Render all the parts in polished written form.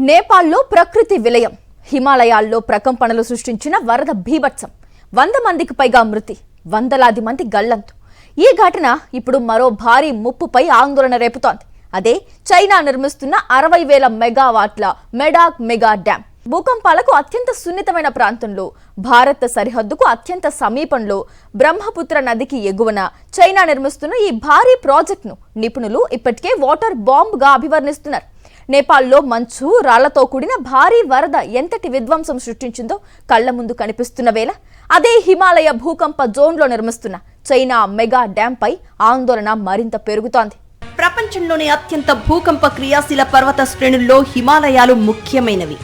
నేపాల్లో ప్రకృతి విలయం, హిమాలయాల్లో ప్రకంపనలు సృష్టించిన వరద బీభత్సం, 100 మందికి పైగా మృతి, వందలాది మంది గల్లంతు. ఈ ఘటన ఇప్పుడు మరో భారీ ముప్పుపై ఆందోళన రేపుతోంది. అదే చైనా నిర్మిస్తున్న 60,000 మెగావాట్ల మెడాక్ మెగా డ్యామ్. భూకంపాలకు అత్యంత సున్నితమైన ప్రాంతంలో, భారత సరిహద్దుకు అత్యంత సమీపంలో, బ్రహ్మపుత్ర నదికి ఎగువన చైనా నిర్మిస్తున్న ఈ భారీ ప్రాజెక్టును నిపుణులు ఇప్పటికే వాటర్ బాంబ్గా అభివర్ణిస్తున్నారు. నేపాల్లో మంచు రాళ్లతో కూడిన భారీ వరద ఎంతటి విధ్వంసం సృష్టించిందో కళ్ల ముందు కనిపిస్తున్న వేళ, అదే హిమాలయ భూకంప జోన్లో నిర్మిస్తున్న చైనా మెగా డ్యామ్ పై ఆందోళన మరింత పెరుగుతోంది. ప్రపంచంలోనే అత్యంత భూకంప క్రియాశీల పర్వత శ్రేణుల్లో హిమాలయాలు ముఖ్యమైనవి.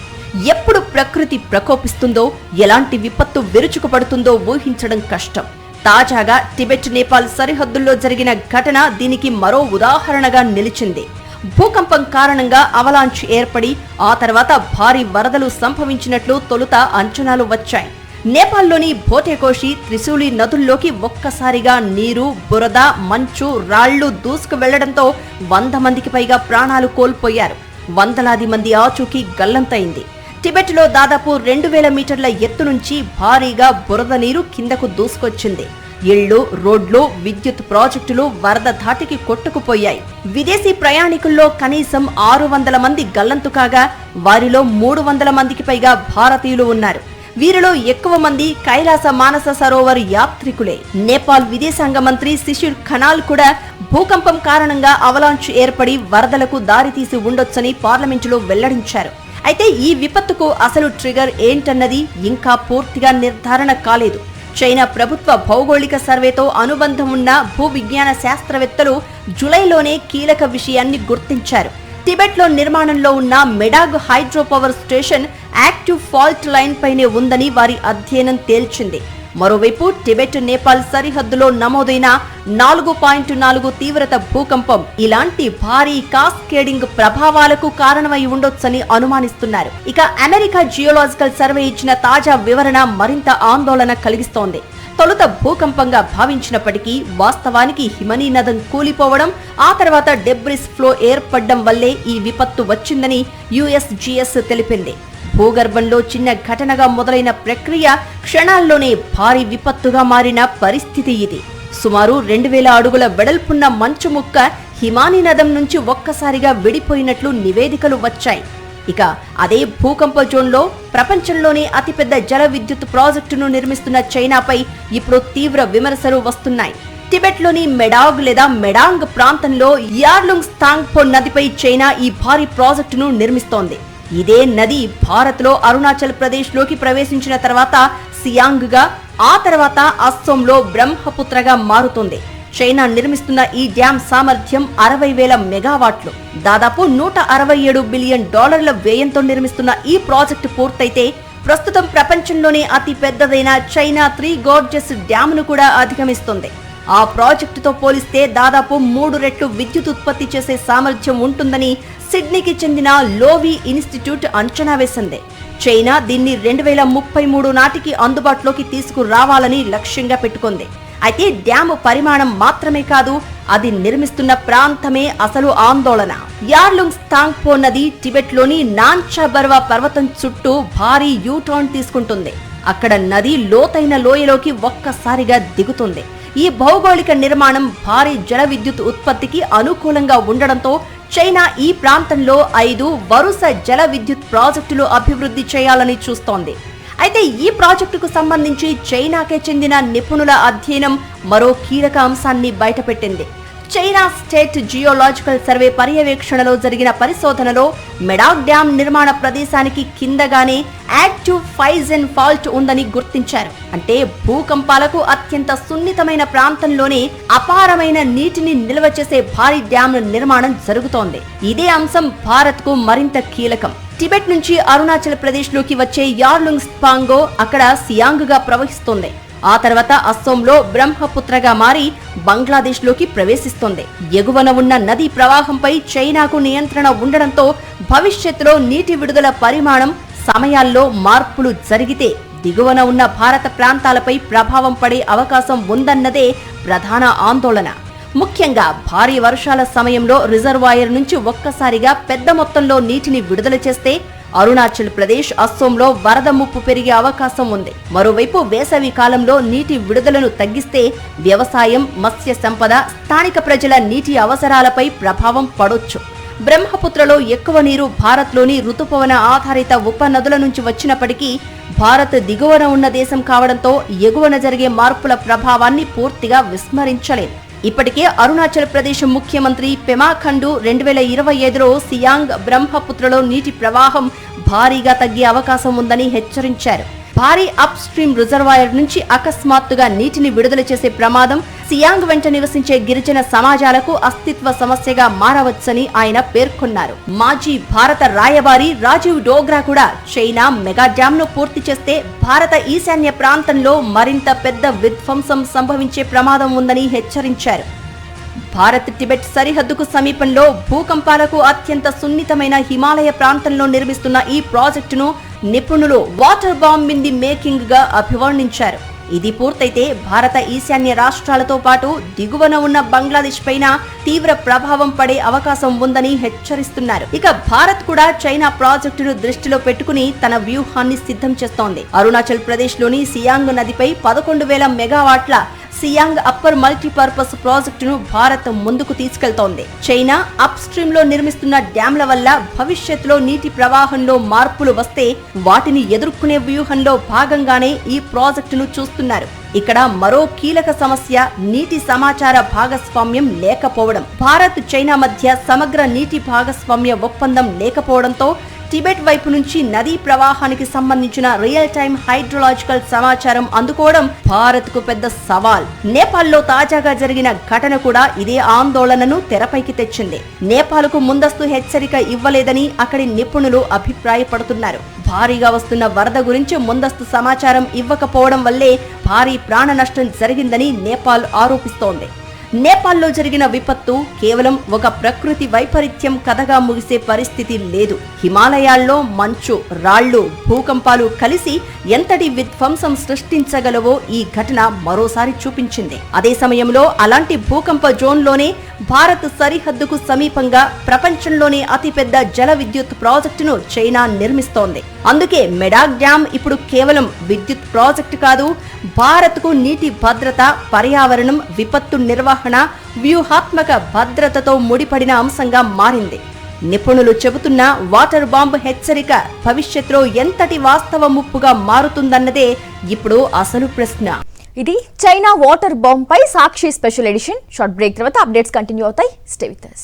ఎప్పుడు ప్రకృతి ప్రకోపిస్తుందో, ఎలాంటి విపత్తు విరుచుకుపడుతుందో ఊహించడం కష్టం. తాజాగా టిబెట్ నేపాల్ సరిహద్దుల్లో జరిగిన ఘటన దీనికి మరో ఉదాహరణగా నిలిచింది. భూకంపం కారణంగా అవలాంచ్ ఏర్పడి ఆ తర్వాత భారీ వరదలు సంభవించినట్లు తొలుత అంచనాలు వచ్చాయి. నేపాల్లోని భోటేకోషి, త్రిశూలి నదుల్లోకి ఒక్కసారిగా నీరు, బురద, మంచు, రాళ్లు దూసుకు వెళ్లడంతో 100 మందికి పైగా ప్రాణాలు కోల్పోయారు. వందలాది మంది ఆచూకీ గల్లంతైంది. టిబెట్లో దాదాపు 2000 మీటర్ల ఎత్తు నుంచి భారీగా బురద నీరు కిందకు దూసుకొచ్చింది. ఇళ్లు, రోడ్లు, విద్యుత్ ప్రాజెక్టులు వరద ధాటికి కొట్టుకుపోయాయి. విదేశీ ప్రయాణికుల్లో కనీసం 600 మంది గల్లంతు కాగా వారిలో 300 మందికి పైగా భారతీయులు ఉన్నారు. వీరిలో ఎక్కువ మంది కైలాస మానస సరోవర్ యాత్రికులే. నేపాల్ విదేశాంగ మంత్రి శిశిర్ ఖనాల్ కూడా భూకంపం కారణంగా అవలాంచ్ ఏర్పడి వరదలకు దారితీసి ఉండొచ్చని పార్లమెంటులో వెల్లడించారు. అయితే ఈ విపత్తుకు అసలు ట్రిగర్ ఏంటన్నది ఇంకా పూర్తిగా నిర్ధారణ కాలేదు. చైనా ప్రభుత్వ భౌగోళిక సర్వేతో అనుబంధం ఉన్న భూవిజ్ఞాన శాస్త్రవేత్తలు జులైలోనే కీలక విషయాన్ని గుర్తించారు. టిబెట్లో నిర్మాణంలో ఉన్న Medog hydro power station active fault line పైనే ఉందని వారి అధ్యయనం తేల్చింది. మరోవైపు టిబెట్ నేపాల్ సరిహద్దులో నమోదైన 4.4 తీవ్రత భూకంపం ఇలాంటి భారీ కాస్కేడింగ్ ప్రభావాలకు కారణమై ఉండొచ్చని అనుమానిస్తున్నారు. ఇక అమెరికా జియోలాజికల్ సర్వే ఇచ్చిన తాజా వివరణ మరింత ఆందోళన కలిగిస్తోంది. తొలుత భూకంపంగా భావించినప్పటికీ వాస్తవానికి హిమనీ నదం కూలిపోవడం, ఆ తర్వాత డెబ్రిస్ ఫ్లో ఏర్పడడం వల్లే ఈ విపత్తు వచ్చిందని USGS తెలిపింది. భూగర్భంలో చిన్న ఘటనగా మొదలైన ప్రక్రియ క్షణాల్లోనే భారీ విపత్తుగా మారిన పరిస్థితి ఇది. సుమారు 2000 అడుగుల వెడల్పున్న మంచు ముక్క హిమానీ నదం నుంచి ఒక్కసారిగా విడిపోయినట్లు నివేదికలు వచ్చాయి. ఇక అదే భూకంప జోన్లో ప్రపంచంలోనే అతిపెద్ద జల విద్యుత్ ప్రాజెక్టును నిర్మిస్తున్న చైనాపై ఇప్పుడు తీవ్ర విమర్శలు వస్తున్నాయి. టిబెట్లోని మెడాగ్ లేదా మెడాంగ్ ప్రాంతంలో యార్లుంగ్ స్తాంగ్పో నదిపై చైనా ఈ భారీ ప్రాజెక్టును నిర్మిస్తోంది. ఇదే నది భారత్లో అరుణాచల్ ప్రదేశ్లోకి ప్రవేశించిన తర్వాత సియాంగ్గా, ఆ తర్వాత అస్సోంలో బ్రహ్మపుత్రగా మారుతుంది. చైనా నిర్మిస్తున్న ఈ డ్యామ్ సామర్థ్యం 60,000 మెగావాట్లు. దాదాపు $167 బిలియన్ వ్యయంతో నిర్మిస్తున్న ఈ ప్రాజెక్టు పూర్తయితే ప్రస్తుతం ప్రపంచంలోనే అతి పెద్దదైన చైనా 3 గార్జెస్ డ్యామ్ను కూడా అధిగమిస్తుంది. ఆ ప్రాజెక్టుతో పోలిస్తే దాదాపు 3 రెట్లు విద్యుత్ ఉత్పత్తి చేసే సామర్థ్యం ఉంటుందని సిడ్నీకి చెందిన లోవీ ఇన్స్టిట్యూట్ అంచనా వేసింది. చైనా దీన్ని 2033 నాటికి అందుబాటులోకి తీసుకురావాలని లక్ష్యంగా పెట్టుకుంది. అయితే డ్యామ్ పరిమాణం మాత్రమే కాదు, అది నిర్మిస్తున్న ప్రాంతమే అసలు ఆందోళన. యార్లుంగ్ స్తాంగ్పో నది టిబెట్లోని నాన్చా బర్వా పర్వతం చుట్టూ భారీ యూటర్న్ తీసుకుంటుంది. అక్కడ నది లోతైన లోయలోకి ఒక్కసారిగా దిగుతుంది. ఈ భౌగోళిక నిర్మాణం భారీ జల విద్యుత్ ఉత్పత్తికి అనుకూలంగా ఉండడంతో చైనా ఈ ప్రాంతంలో 5 వరుస జల విద్యుత్ ప్రాజెక్టులు అభివృద్ధి చేయాలని చూస్తోంది. అయితే ఈ ప్రాజెక్టుకు సంబంధించి చైనాకే చెందిన నిపుణుల అధ్యయనం మరో కీలక అంశాన్ని బయటపెట్టింది. చైనా స్టేట్ జియోలాజికల్ సర్వే పర్యవేక్షణలో జరిగిన పరిశోధనలో మెడాగ్ డ్యామ్ నిర్మాణ ప్రదేశానికి కిందగానే యాక్టివ్ ఫైజెన్ ఫాల్ట్ ఉందని గుర్తించారు. అంటే భూకంపాలకు అత్యంత సున్నితమైన ప్రాంతంలోనే అపారమైన నీటిని నిల్వ చేసే భారీ డ్యామ్ నిర్మాణం జరుగుతోంది. ఇదే అంశం భారత్ కు మరింత కీలకం. టిబెట్ నుంచి అరుణాచల్ ప్రదేశ్ లోకి వచ్చే యార్లుంగ్ స్పాంగో అక్కడ సియాంగ్ గా ప్రవహిస్తుంది. ఆ తర్వాత అస్సోంలో బ్రహ్మపుత్రగా మారి బంగ్లాదేశ్ లోకి ప్రవేశిస్తుంది. ఎగువన ఉన్న నదీ ప్రవాహంపై చైనాకు నియంత్రణ ఉండడంతో భవిష్యత్తులో నీటి విడుదల పరిమాణం, సమయాల్లో మార్పులు జరిగితే దిగువన ఉన్న భారత ప్రాంతాలపై ప్రభావం పడే అవకాశం ఉందన్నదే ప్రధాన ఆందోళన. ముఖ్యంగా భారీ వర్షాల సమయంలో రిజర్వాయర్ నుంచి ఒక్కసారిగా పెద్ద మొత్తంలో నీటిని విడుదల చేస్తే అరుణాచల్ ప్రదేశ్, అస్సోంలో వరద ముప్పు పెరిగే అవకాశం ఉంది. మరోవైపు వేసవి కాలంలో నీటి విడుదలను తగ్గిస్తే వ్యవసాయం, మత్స్య సంపద, స్థానిక ప్రజల నీటి అవసరాలపై ప్రభావం పడొచ్చు. బ్రహ్మపుత్రలో ఎక్కువ నీరు భారత్లోని రుతుపవన ఆధారిత ఉపనదుల నుంచి వచ్చినప్పటికీ భారత్ దిగువన ఉన్న దేశం కావడంతో ఎగువన జరిగే మార్పుల ప్రభావాన్ని పూర్తిగా విస్మరించలేదు. ఇప్పటికే అరుణాచల్ ప్రదేశ్ ముఖ్యమంత్రి పెమా ఖండు 2025లో సియాంగ్ బ్రహ్మపుత్రలో నీటి ప్రవాహం భారీగా తగ్గే అవకాశం ఉందని హెచ్చరించారు. భారీ అప్ స్ట్రీమ్ రిజర్వాయర్ నుంచి అకస్మాత్తుగా నీటిని విడుదల చేసే ప్రమాదం సియాంగ్ వెంట నివసించే గిరిజన సమాజాలకు అస్తిత్వ సమస్యగా మారవచ్చని ఆయన పేర్కొన్నారు. మాజీ భారత రాయబారి రాజీవ్ డోగ్రా కూడా చైనా మెగా డ్యామ్ ను పూర్తి చేస్తే భారత ఈశాన్య ప్రాంతంలో మరింత పెద్ద విధ్వంసం సంభవించే ప్రమాదం ఉందని హెచ్చరించారు. భారత్ టిబెట్ సరిహద్దుకు సమీపంలో భూకంపాలకు అత్యంత సున్నితమైన హిమాలయ ప్రాంతంలో నిర్మిస్తున్న ఈ ప్రాజెక్టును నిపుణులు water bomb in the making గా అభివర్ణించారు. ఇది పూర్తయితే భారత ఈశాన్య రాష్ట్రాలతో పాటు దిగువన ఉన్న బంగ్లాదేశ్ పైన తీవ్ర ప్రభావం పడే అవకాశం ఉందని హెచ్చరిస్తున్నారు. ఇక భారత్ కూడా చైనా ప్రాజెక్టును దృష్టిలో పెట్టుకుని తన వ్యూహాన్ని సిద్ధం చేస్తోంది. అరుణాచల్ ప్రదేశ్ లోని సియాంగ్ నదిపై 11,000 మెగావాట్ల సియాంగ్ అప్పర్ మల్టీపర్పస్ ప్రాజెక్టును భారత్ ముందుకు తీసుకెళ్తోంది. చైనా అప్ స్ట్రీమ్ లో నిర్మిస్తున్న డ్యాంల వల్ల భవిష్యత్తులో నీటి ప్రవాహంలో మార్పులు వస్తే వాటిని ఎదుర్కొనే వ్యూహంలో భాగంగానే ఈ ప్రాజెక్టును చూస్తున్నారు. ఇక్కడ మరో కీలక సమస్య నీటి సమాచార భాగస్వామ్యం లేకపోవడం. భారత్, చైనా మధ్య సమగ్ర నీటి భాగస్వామ్య ఒప్పందం లేకపోవడంతో టిబెట్ వైపు నుంచి నదీ ప్రవాహానికి సంబంధించిన రియల్ టైమ్ హైడ్రోలాజికల్ సమాచారం అందుకోవడం భారత్ కు పెద్ద సవాల్. నేపాల్లో తాజాగా జరిగిన ఘటన కూడా ఇదే ఆందోళనను తెరపైకి తెచ్చింది. నేపాల్కు ముందస్తు హెచ్చరిక ఇవ్వలేదని అక్కడి నిపుణులు అభిప్రాయపడుతున్నారు. భారీగా వస్తున్న వరద గురించి ముందస్తు సమాచారం ఇవ్వకపోవడం వల్లే భారీ ప్రాణ నష్టం జరిగిందని నేపాల్ ఆరోపిస్తోంది. నేపాల్లో జరిగిన విపత్తు కేవలం ఒక ప్రకృతి వైపరీత్యం కథగా ముగిసే పరిస్థితి లేదు. హిమాలయాల్లో మంచు, రాళ్లు, భూకంపాలు కలిసి ఎంతటి విధ్వంసం సృష్టించగలవో ఈ ఘటన మరోసారి చూపించింది. అదే సమయంలో అలాంటి భూకంప జోన్లోనే భారత్ సరిహద్దుకు సమీపంగా ప్రపంచంలోనే అతిపెద్ద జల విద్యుత్ ప్రాజెక్టును చైనా నిర్మిస్తోంది. అందుకే మెడాక్ డ్యామ్ ఇప్పుడు కేవలం విద్యుత్ ప్రాజెక్టు కాదు, భారత్కు నీటి భద్రత, పర్యావరణం, విపత్తు నిర్వహణ, వ్యూహాత్మక భద్రతతో ముడిపడిన అంశంగా మారింది. నిపుణులు చెబుతున్న వాటర్ బాంబ్ హెచ్చరిక భవిష్యత్తులో ఎంతటి వాస్తవ ముప్పుగా మారుతుందన్నదే ఇప్పుడు అసలు ప్రశ్న. ఇది చైనా వాటర్ బాంబ్ పై సాక్షి స్పెషల్ ఎడిషన్. షార్ట్ బ్రేక్ తర్వాత అప్డేట్స్ కంటిన్యూ అవుతాయి. Stay with us.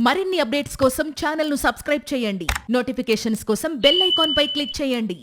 మరిన్ని అప్డేట్స్ కోసం ఛానల్ ను సబ్స్క్రైబ్ చేయండి. నోటిఫికేషన్స్ కోసం బెల్ ఐకాన్ పై క్లిక్ చేయండి.